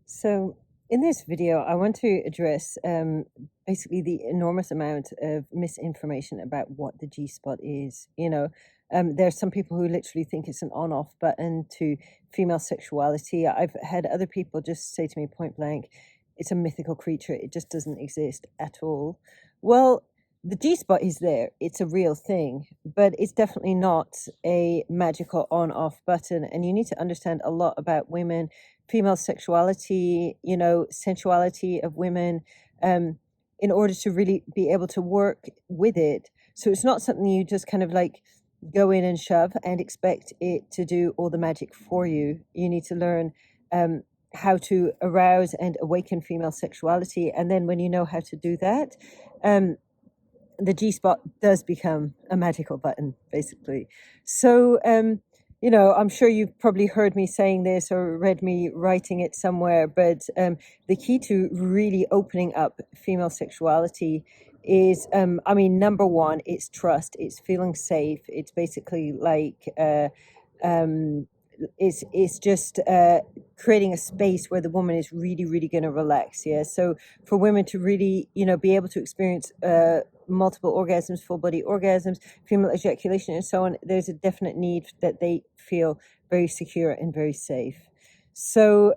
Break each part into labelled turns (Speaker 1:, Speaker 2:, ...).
Speaker 1: So, in this video, I want to address basically the enormous amount of misinformation about what the G spot is. There's some people who literally think it's an on off button to female sexuality. I've had other people just say to me point blank, it's a mythical creature, it just doesn't exist at all. Well, the G spot is there, it's a real thing, but it's definitely not a magical on off button. And you need to understand a lot about women, female sexuality, sensuality of women, um, in order to really be able to work with it. So it's not something you just kind of like go in and shove and expect it to do all the magic for you. You need to learn how to arouse and awaken female sexuality. And then when you know how to do that, um, the G spot does become a magical button, basically. So, I'm sure you've probably heard me saying this or read me writing it somewhere, but the key to really opening up female sexuality is, number one, it's trust, it's feeling safe. It's basically like, um, it's just creating a space where the woman is really, really going to relax. Yeah. So for women to really, be able to experience multiple orgasms, full body orgasms, female ejaculation, and so on, there's a definite need that they feel very secure and very safe. So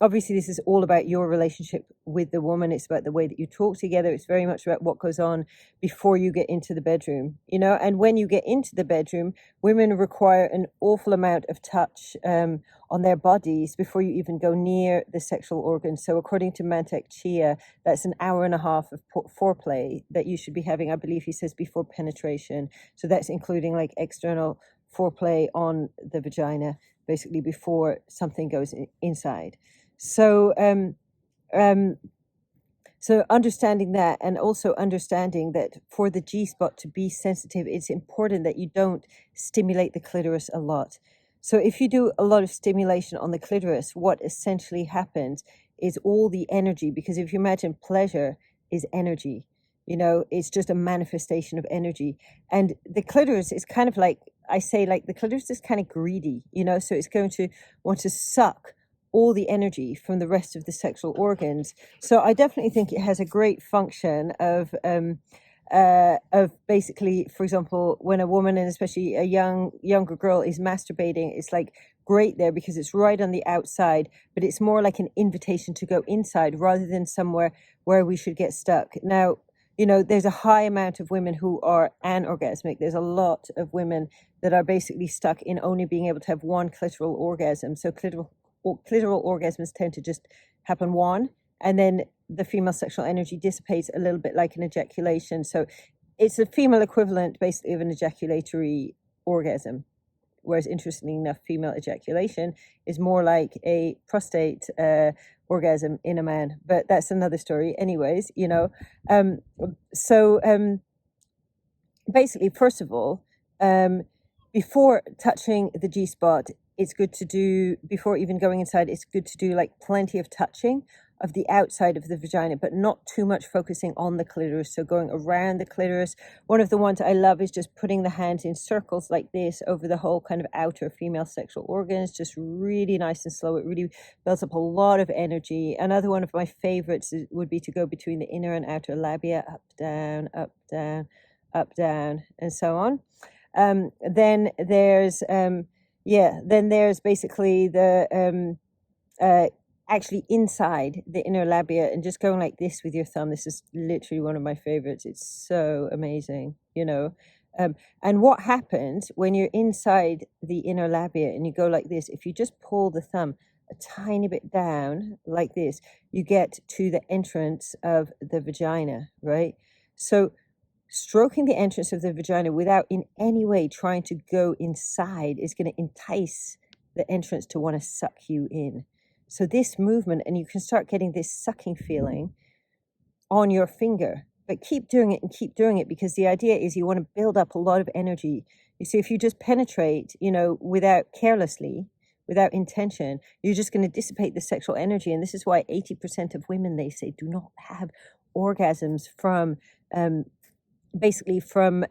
Speaker 1: obviously this is all about your relationship with the woman. It's about the way that you talk together. It's very much about what goes on before you get into the bedroom, and when you get into the bedroom, women require an awful amount of touch on their bodies before you even go near the sexual organs. So according to Mantak Chia, that's an hour and a half of foreplay that you should be having, I believe he says, before penetration. So that's including like external foreplay on the vagina, basically before something goes inside. So um, so understanding that, and also understanding that for the G spot to be sensitive, it's important that you don't stimulate the clitoris a lot. So if you do a lot of stimulation on the clitoris, what essentially happens is all the energy, because if you imagine pleasure is energy, it's just a manifestation of energy. And the clitoris is kind of like, I say, like the clitoris is kind of greedy, so it's going to want to suck all the energy from the rest of the sexual organs. So I definitely think it has a great function of basically, for example, when a woman, and especially a younger girl, is masturbating, it's like great there because it's right on the outside, but it's more like an invitation to go inside rather than somewhere where we should get stuck. Now, there's a high amount of women who are anorgasmic. There's a lot of women that are basically stuck in only being able to have one clitoral orgasm. So clitoral orgasms tend to just happen one, and then the female sexual energy dissipates a little bit like an ejaculation. So it's a female equivalent basically of an ejaculatory orgasm, whereas interestingly enough, female ejaculation is more like a prostate orgasm in a man, but that's another story anyways. So basically, first of all, before touching the G spot, it's good to do, before even going inside, it's good to do like plenty of touching of the outside of the vagina, but not too much focusing on the clitoris. So going around the clitoris. One of the ones I love is just putting the hands in circles like this over the whole kind of outer female sexual organs, just really nice and slow. It really builds up a lot of energy. Another one of my favorites would be to go between the inner and outer labia, up, down, up, down, up, down, and so on. Then there's basically the actually inside the inner labia, and just going like this with your thumb. This is literally one of my favorites. It's so amazing, and what happens when you're inside the inner labia and you go like this, if you just pull the thumb a tiny bit down like this, you get to the entrance of the vagina, right? So stroking the entrance of the vagina without in any way trying to go inside is going to entice the entrance to want to suck you in. So this movement, and you can start getting this sucking feeling on your finger, but keep doing it and keep doing it, because the idea is you want to build up a lot of energy. You see, if you just penetrate, without carelessly, without intention, you're just going to dissipate the sexual energy. And this is why 80% of women, they say, do not have orgasms from basically from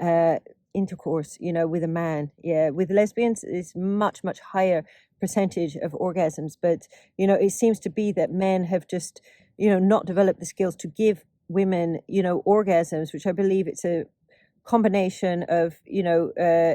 Speaker 1: intercourse, with a man. Yeah, with lesbians, it's much higher percentage of orgasms, but it seems to be that men have just not developed the skills to give women orgasms, which I believe it's a combination of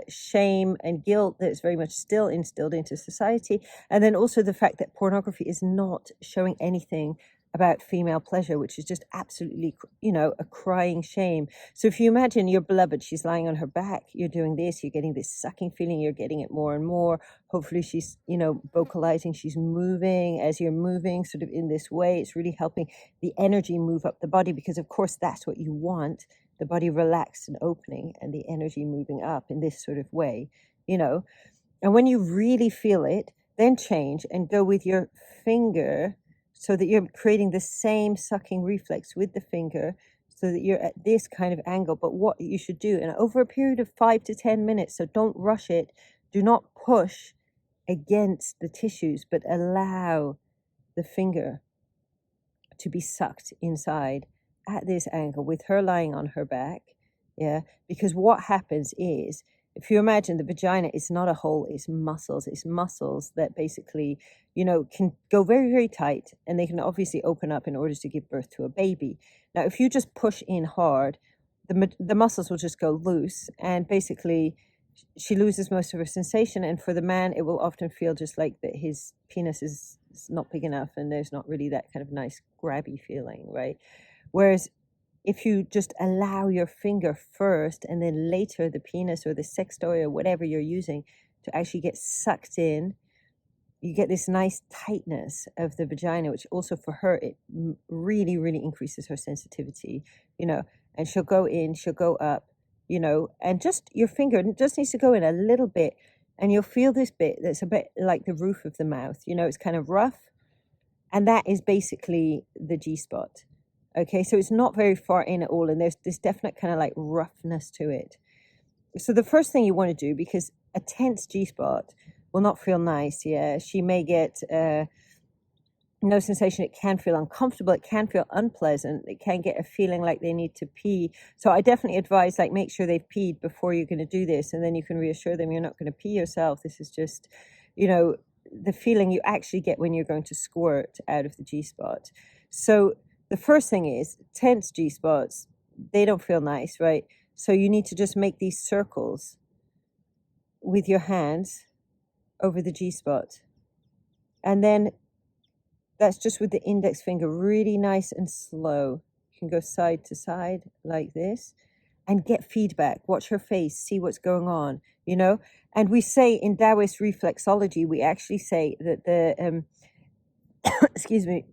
Speaker 1: shame and guilt that's very much still instilled into society, and then also the fact that pornography is not showing anything about female pleasure, which is just absolutely a crying shame. So if you imagine your beloved, she's lying on her back, you're doing this, you're getting this sucking feeling, you're getting it more and more. Hopefully she's vocalizing, she's moving. As you're moving sort of in this way, it's really helping the energy move up the body, because of course that's what you want, the body relaxed and opening and the energy moving up in this sort of way, and when you really feel it, then change and go with your finger so that you're creating the same sucking reflex with the finger, so that you're at this kind of angle. But what you should do, and over a period of 5 to 10 minutes, so don't rush it, do not push against the tissues, but allow the finger to be sucked inside at this angle with her lying on her back. Yeah, because what happens is, if you imagine the vagina is not a hole, it's muscles that basically can go very tight, and they can obviously open up in order to give birth to a baby. Now if you just push in hard, the muscles will just go loose, and basically she loses most of her sensation. And for the man, it will often feel just like that his penis is not big enough, and there's not really that kind of nice grabby feeling, right? Whereas if you just allow your finger first, and then later the penis or the sex toy or whatever you're using to actually get sucked in, you get this nice tightness of the vagina, which also for her, it really increases her sensitivity, and she'll go in, she'll go up, and just your finger just needs to go in a little bit, and you'll feel this bit that's a bit like the roof of the mouth, it's kind of rough, and that is basically the G-spot. Okay, so it's not very far in at all, and there's this definite kind of like roughness to it. So the first thing you want to do, because a tense G-spot will not feel nice, yeah, she may get no sensation, it can feel uncomfortable, it can feel unpleasant, it can get a feeling like they need to pee. So I definitely advise, like, make sure they've peed before you're going to do this, and then you can reassure them you're not going to pee yourself. This is just, the feeling you actually get when you're going to squirt out of the G-spot. So the first thing is, tense G-spots, they don't feel nice, right? So you need to just make these circles with your hands over the G-spot. And then that's just with the index finger, really nice and slow. You can go side to side like this and get feedback. Watch her face, see what's going on, And we say in Taoist reflexology, we actually say that the, excuse me,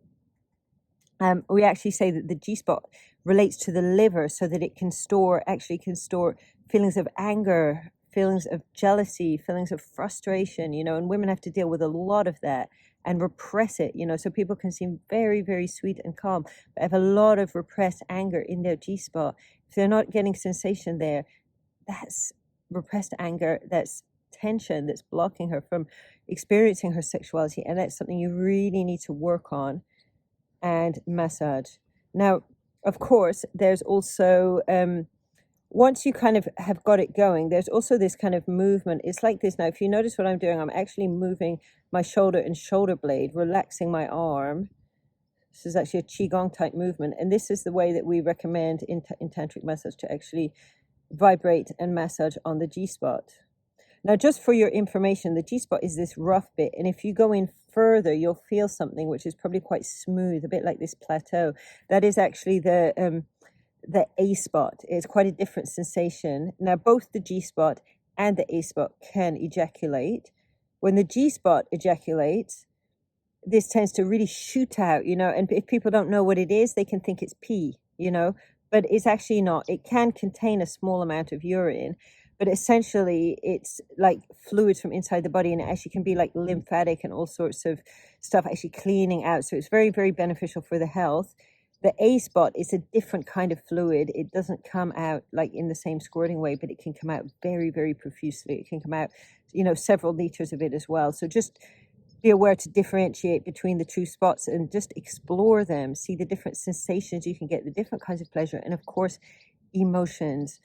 Speaker 1: we actually say that the G-spot relates to the liver, so that it can store feelings of anger, feelings of jealousy, feelings of frustration, and women have to deal with a lot of that and repress it, so people can seem very sweet and calm, but have a lot of repressed anger in their G-spot. If they're not getting sensation there, that's repressed anger, that's tension that's blocking her from experiencing her sexuality, and that's something you really need to work on and massage. Now, of course, there's also, once you kind of have got it going, there's also this kind of movement. It's like this. Now, if you notice what I'm doing, I'm actually moving my shoulder and shoulder blade, relaxing my arm. This is actually a Qigong type movement. And this is the way that we recommend in tantric massage to actually vibrate and massage on the G-spot. Now, just for your information, the G-spot is this rough bit, and if you go in further, you'll feel something which is probably quite smooth, a bit like this plateau. That is actually the A-spot. It's quite a different sensation. Now, both the G-spot and the A-spot can ejaculate. When the G-spot ejaculates, this tends to really shoot out, and if people don't know what it is, they can think it's pee, but it's actually not. It can contain a small amount of urine, but essentially it's like fluids from inside the body, and it actually can be like lymphatic and all sorts of stuff actually cleaning out. So it's very beneficial for the health. The A-spot is a different kind of fluid. It doesn't come out like in the same squirting way, but it can come out very profusely. It can come out, several liters of it as well. So just be aware to differentiate between the two spots and just explore them, see the different sensations you can get, the different kinds of pleasure, and of course, emotions.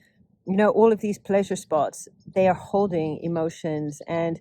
Speaker 1: all of these pleasure spots, they are holding emotions. And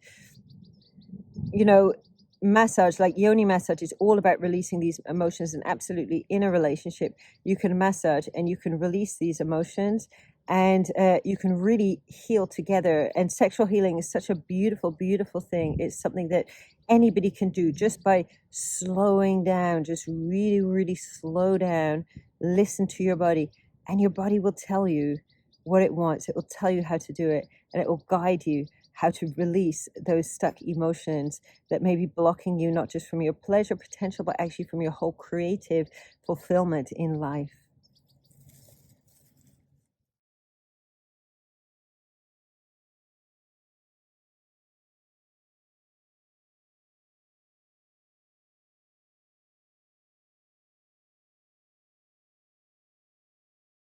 Speaker 1: you know, massage, like yoni massage, is all about releasing these emotions. And absolutely, in a relationship, you can massage and you can release these emotions, and you can really heal together. And sexual healing is such a beautiful, beautiful thing. It's something that anybody can do just by slowing down, just really, really slow down, listen to your body, and your body will tell you what it wants. It will tell you how to do it, and it will guide you how to release those stuck emotions that may be blocking you, not just from your pleasure potential, but actually from your whole creative fulfillment in life.